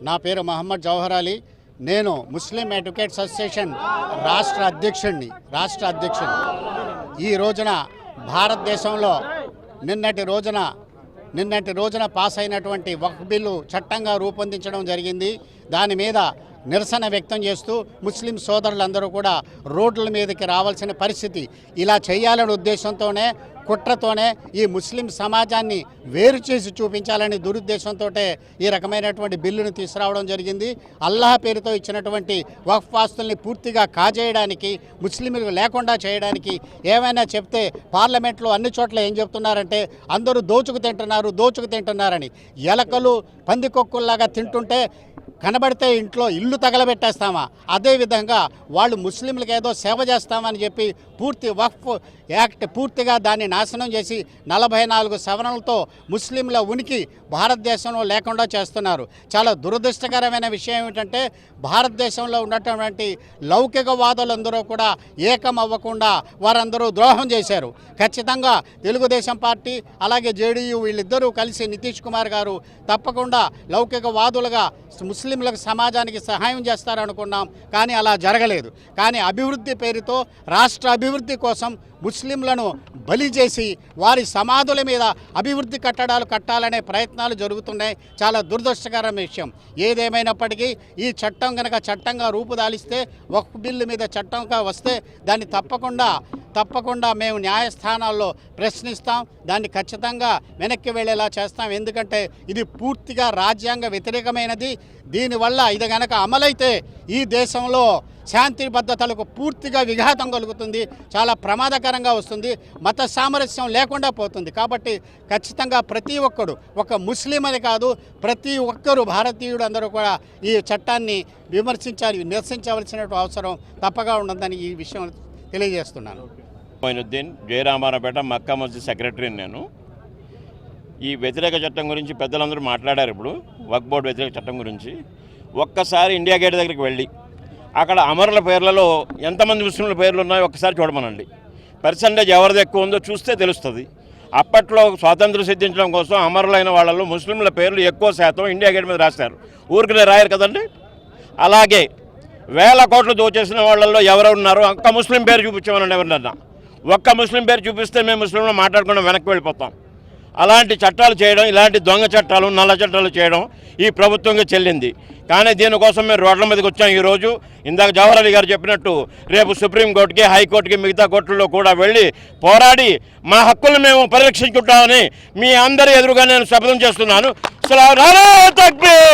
నా పేరు మహమ్మద్ జవహర్ అలీ. నేను ముస్లిం అడ్వకేట్స్ అసోసియేషన్ రాష్ట్ర అధ్యక్షుడిని. ఈ రోజున భారతదేశంలో నిన్నటి రోజున పాస్ అయినటువంటి వక్ఫ్ బిల్లు చట్టంగా రూపొందించడం జరిగింది. దాని మీద నిరసన వ్యక్తం చేస్తూ ముస్లిం సోదరులందరూ కూడా రోడ్ల మీదకి రావాల్సిన పరిస్థితి. ఇలా చేయాలనే ఉద్దేశంతోనే, కుట్రతోనే ఈ ముస్లిం సమాజాన్ని వేరు చేసి చూపించాలని దురుద్దేశంతో ఈ రకమైనటువంటి బిల్లును తీసుకురావడం జరిగింది. అల్లాహ్ పేరుతో ఇచ్చినటువంటి వక్ఫ్ ఆస్తుల్ని పూర్తిగా కాజేయడానికి, ముస్లింలు లేకుండా చేయడానికి ఏమైనా చెప్తే పార్లమెంట్లో అన్ని చోట్ల ఏం చెప్తున్నారంటే అందరూ దోచుకు తింటున్నారని. ఎలకలు పందికొక్కుల్లాగా తింటుంటే కనబడితే ఇంట్లో ఇల్లు తగలబెట్టేస్తామా? అదేవిధంగా వాళ్ళు ముస్లింలకు ఏదో సేవ చేస్తామని చెప్పి పూర్తి వక్ఫ్ యాక్ట్ పూర్తిగా దాన్ని నాశనం చేసి 44 సవరణలతో ముస్లింల ఉనికి భారతదేశంలో లేకుండా చేస్తున్నారు. చాలా దురదృష్టకరమైన విషయం ఏమిటంటే భారతదేశంలో ఉన్నటువంటి లౌకికవాదులందరూ కూడా ఏకం అవ్వకుండా వారందరూ ద్రోహం చేశారు. ఖచ్చితంగా తెలుగుదేశం పార్టీ అలాగే జేడీయూ వీళ్ళిద్దరూ కలిసి నితీష్ కుమార్ గారు తప్పకుండా లౌకికవాదులుగా ముస్లింలకు సమాజానికి సహాయం చేస్తారనుకున్నాం, కానీ అలా జరగలేదు. కానీ అభివృద్ధి పేరుతో రాష్ట్ర అభివృద్ధి కోసం ముస్లింలను బలి చేసి వారి సమాధుల మీద అభివృద్ధి కట్టడాలు కట్టాలనే ప్రయత్నాలు జరుగుతున్నాయి. చాలా దురదృష్టకరమైన విషయం. ఏదేమైనప్పటికీ ఈ చట్టం కనుక చట్టంగా రూపుదాలిస్తే, వక్ఫ్ బిల్లు మీద చట్టంగా వస్తే దాన్ని తప్పకుండా మేము న్యాయస్థానాల్లో ప్రశ్నిస్తాం. దాన్ని ఖచ్చితంగా వెనక్కి వెళ్ళేలా చేస్తాం. ఎందుకంటే ఇది పూర్తిగా రాజ్యాంగ వ్యతిరేకమైనది. దీనివల్ల ఇది కనుక అమలైతే ఈ దేశంలో శాంతి భద్రతలకు పూర్తిగా విఘాతం కలుగుతుంది, చాలా ప్రమాదకరంగా వస్తుంది, మత సామరస్యం లేకుండా పోతుంది. కాబట్టి ఖచ్చితంగా ప్రతి ఒక్కడు, ఒక ముస్లిం అని కాదు, ప్రతి ఒక్కరు భారతీయుడు అందరూ కూడా ఈ చట్టాన్ని నిరసించవలసిన అవసరం తప్పగా ఉండదని ఈ విషయం తెలియజేస్తున్నాను. మొయినుద్దీన్, జయరామారావుపేట మక్కా మస్జిద్ సెక్రటరీని నేను. ఈ వ్యతిరేక చట్టం గురించి పెద్దలందరూ మాట్లాడారు. ఇప్పుడు వక్ఫ్ బోర్డు వ్యతిరేక చట్టం గురించి ఒక్కసారి ఇండియా గేట్ దగ్గరికి వెళ్ళి అక్కడ అమరుల పేర్లలో ఎంతమంది ముస్లింల పేర్లు ఉన్నాయో ఒక్కసారి చూడమనండి. పర్సంటేజ్ ఎవరిది ఎక్కువ ఉందో చూస్తే తెలుస్తుంది. అప్పట్లో స్వాతంత్రం సిద్ధించడం కోసం అమరులైన వాళ్ళలో ముస్లింల పేర్లు ఎక్కువ శాతం ఇండియా గేట్ మీద రాస్తారు. ఊరికనే రాయరు కదండి. అలాగే వేల కోట్లు దోచేసిన వాళ్ళల్లో ఎవరెవరు ఉన్నారో ఒక్క ముస్లిం పేరు చూపించమనండి. ఎవరినన్నా ఒక్క ముస్లిం పేరు చూపిస్తే మేము ముస్లింలు మాట్లాడకుండా వెనక్కి వెళ్ళిపోతాం. అలాంటి చట్టాలు చేయడం, ఇలాంటి దొంగ చట్టాలు, నల్ల చట్టాలు చేయడం ఈ ప్రభుత్వంగా చెల్లింది. కానీ దీనికోసం మేము రోడ్ల మీదకి వచ్చాం ఈరోజు. ఇందాక జవహర్ అలీ గారు చెప్పినట్టు రేపు సుప్రీంకోర్టుకి, హైకోర్టుకి, మిగతా కోర్టుల్లో కూడా వెళ్ళి పోరాడి మా హక్కులు మేము పరిరక్షించుకుంటామని మీ అందరి ఎదురుగా నేను శపథం చేస్తున్నాను. నారా తక్బీర్.